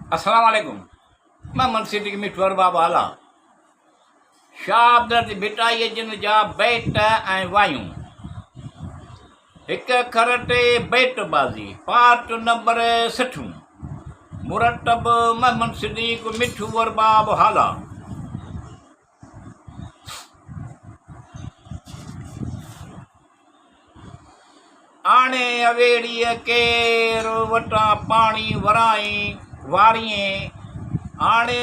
अस्सलाम वालेकुम। मैं मनसिटी मिठवर बाबा आला शाबदत बिटाई जिन जा बैट ऐं वायूं हिक खरटे बैट बाज़ी पार्ट नंबर 60 मुरतब महमद सिद्दीक मिठू वरबाब हाला। आणे अवेड़ीअ केर वटां पाणी वराई वारियें आणे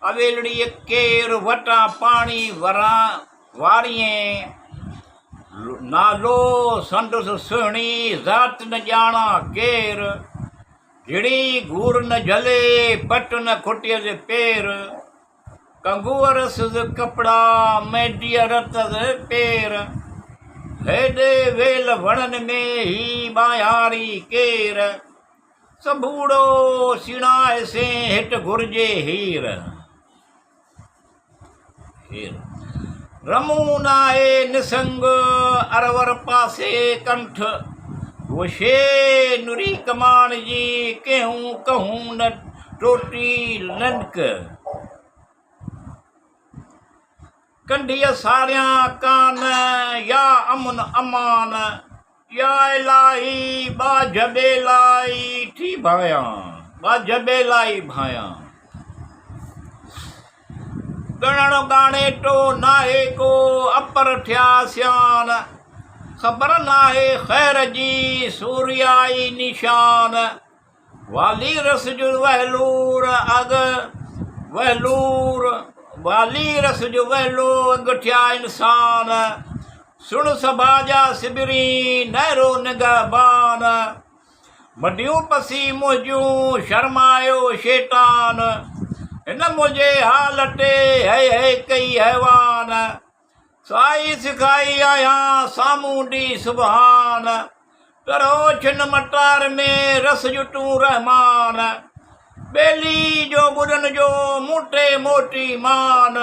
अवेड़ीअ केर वटां पाणी वारियें नालो संदसि सुहिणी ज़ात न ॼाणा केर घिड़ी घूर न झले पट न खुटीअ जे पेर कंगूअर सिध कपिड़ा मैडीअ रतस पेर हेॾे वेल वणनि में ही बायारी केर सबूड़ो सिणाए से हिट घुरिजे हीर रमून आहे निसंग अरवर पासे कंठ वो शे नुरी कमान जी कहूं कहूं न टोटी लंडक कंढीअ सारियां कान या अमन अमान या इलाही बा जबेलाई थी भायां गणण गाणे तो नाहे को अपर थिया सियान ख़बर नाहे ख़ैर जी सूर्याई निशान वाली रस जो वहलूर अग वहलूर वाली रस जो वहलो अॻिठिया इंसान सुण सभा जा सिबरी नहरो निगहबान मडियूं पसी मुंहिंजूं शर्मायो शैतान हिन मुंहिंजे हाल ते है कई हैवान साई सिखाई आहियां साम्हूं डी सुबहान करो छिन मटार में रस जुटूं रहमान बेली जो ॿुधनि जो मूटे मोटी मान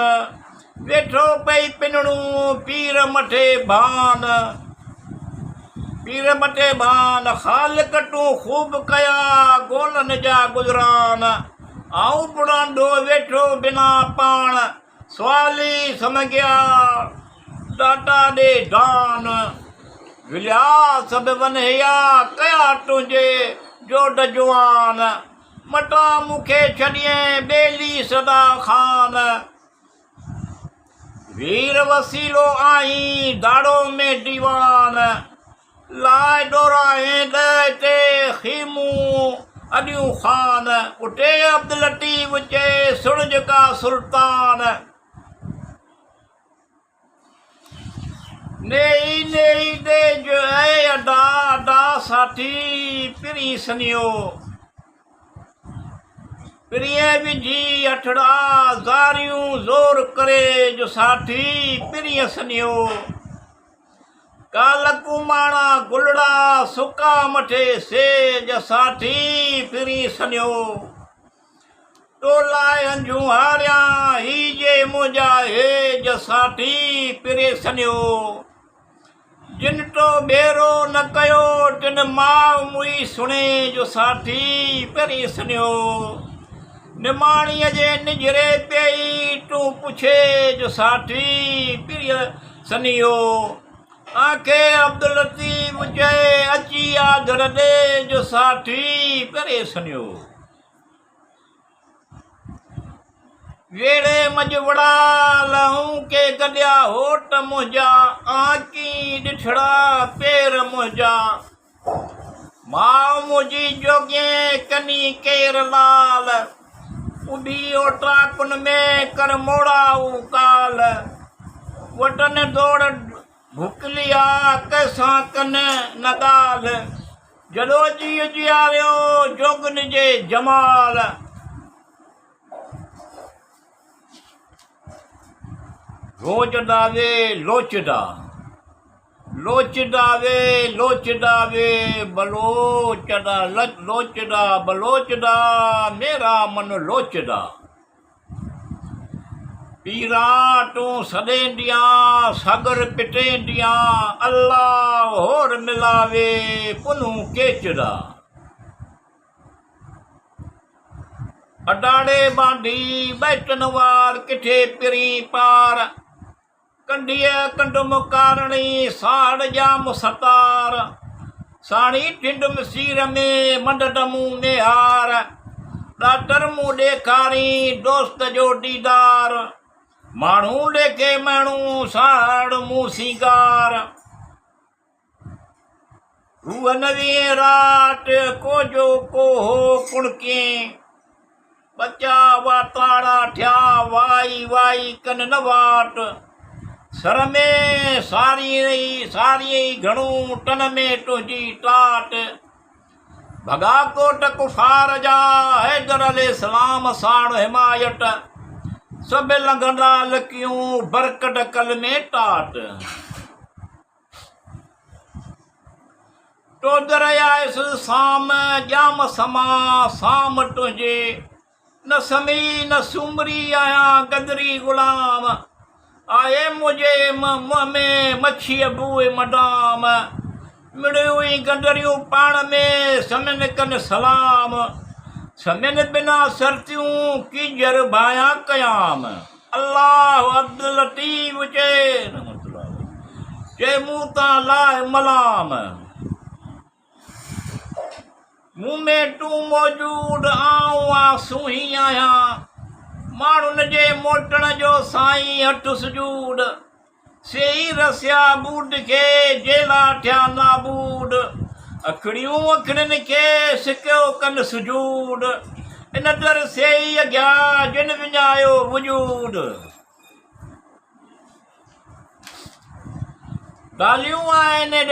वेठो पई पिनणूं पीर मथे भान ख़ालिक तूं ख़ूब कया गोलनि जा गुज़रान आऊं पुरांदो वेठो बिना पाण सवाली समझिया डाटा ॾे दान विलिया सभु वनहिया कया तुंहिंजे जोड जुआन मटा मूंखे छॾिए बेली सदा खान वीर वसीलो आई दाड़ो में दीवान लाइ डोराए ते खीमूं अॾियूं खान उठे अब्दुल लतीफ़ चए सुण जेका सुल्तान नेई नेई दे जो ऐ अडा अडा साथी पिरी सनियो प्रिय विझी अठड़ा ज़ारियूं ज़ोर करे जो साथी प्रिय सनियो कालकू माणा गुलड़ा सुका मठे से जो साथी प्रिय सनियो टोलाए अंजू हारिया ही जे मुंहिंजा हे जो साथी प्रिय सनियो जिन तो बेरो न कयो तिन माउ मुई सुणे जो साथी प्रिय सनियो निमाणीअ जे निजरे पई तूं पुछे जो साथी प्रिय सनियो आंखे अब्दुल लतीफ़ चए अची आदर ॾे जो साथी प्रिय सनियो वेड़े मजवड़ा लहूं के गॾिया होट मुंहिंजा आंकी ॾिठड़ा पेर मुंहिंजा माउ मुंहिंजी जोॻे कनी केर लाल उभी ओटा कुन में कर मोड़ाऊ काल वटन दौड़ भुकलिया कैसा कन नगाल जॾो जी उजियारियो जोगन जे जमाल रोचदा वे लोचदा लोचदा वे लोचदा वे बलोचदा लोचदा बलोचदा मेरा मन लोचदा पीरा तूं सॾेंदियां सागर पिटेंदियां अल्लाह होर मिलावे पुनूं केचदा अडाड़े बांधी बैठन वार किथे पिरी पार कंडीअ कंडुम कारणी साड़ जाम सतार साणी टिंडुम सीर में मंडट मुंह निहार ॾातर मुंहुं ॾेखारी दोस्त जो दीदार माण्हू ॾेखे माण्हू साड़ मुंहुं सिंगार रूह नवी रात कोजो कोहो कुणके बच्चा वाताड़ा थिया वाई वाई कन न वाट सर में सारी घणूं टन में तुंहिंजी टाट भॻा कोट कुफार जा हैदर अलैहिस्सलाम साण हिमायत सभु लंघंदा लकियूं बरकत कल में टाट टोदर आयस साम जाम समा साम तुंहिंजे न समी न सुमरी आहियां गदरी गुलाम आए मुझे मुंह में मच्छी बूए मदाम मिड़ियूं ई गंदरियूं पाण में समिन कन सलाम समिन बिना सरतियूं कीजर भाया कयाम अल्लाह अब्दुल लतीफ़ चए मूं तां लाइ मलाम मुंह में तूं मौजूद आऊं सुही आहियां माण्हुनि जे मोटण जो साईं हथ सुजूद सेई रसिया बूड खे जेला थिया नाबूद अखड़ियूं अखड़ियुनि खे सिकियो कनि सुजूद इन दर सेई अॻियां जिन विञायो वजूद ॻाल्हियूं आहिनि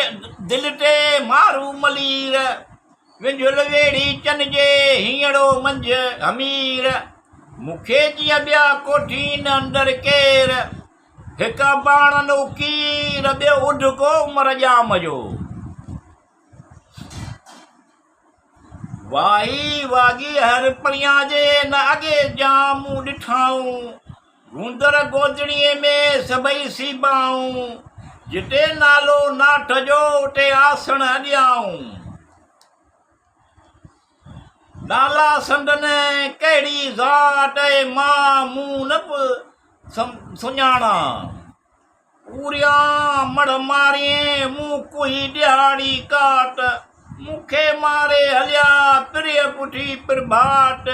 दिलि ते मारू मलीर विंझुल वेड़ी चन जे हींअड़ो मंझ अमीर मूंखे जीअं ॿिया कोठीन अंदरि केर हिकु बाण नौकीर ॿियो उढको उमिरि जाम जो वाही वागी हर परियां जे न अॻे जामूं ॾिठाऊं गूंदर गोदड़ीअ में सभई सीबाऊं जिते नालो नाठ जो उते आसण अॼाऊं नाला संदन कहिड़ी ज़ात मां मूं न सुञाणा पूरिया मड़ मारिए मूं कुही ॾियारी काट मूंखे मारे हलिया प्रिय पुठी प्रभात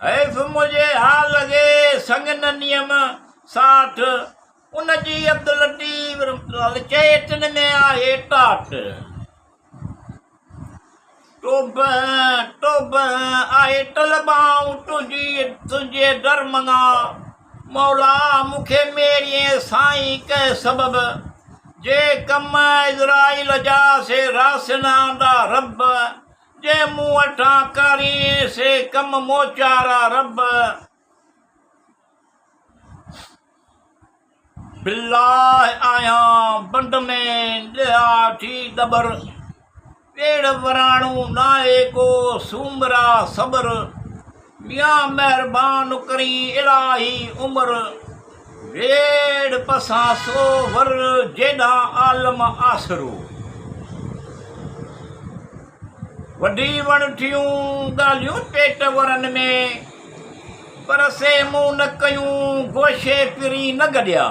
हैफ़ मुंहिंजे हाल खे संगन नियम साठ उन जी अब्दुल लतीफ़ चेतन में आहे टाट टोब आहे तलबाऊं तुंहिंजे दर मंगा मौला मूंखे मेरीअ साईं कंहिं सबबु जे कम इज़राइल जा से रासन आंदा रब जे मूं वठां कारी से कम मोचारा रब बिल्लाह आहियां बंड में ॾिया थी दबर पेड़ वराणू नाए को सूमरा सबर मियां महिरबान करी इलाही उम्र वेड़ पसां सो वर जेॾा आलम आसरो वॾी वण थियूं ॻाल्हियूं पेट वरनि में पर से मूं न कयूं गोशे पिरी न गॾिया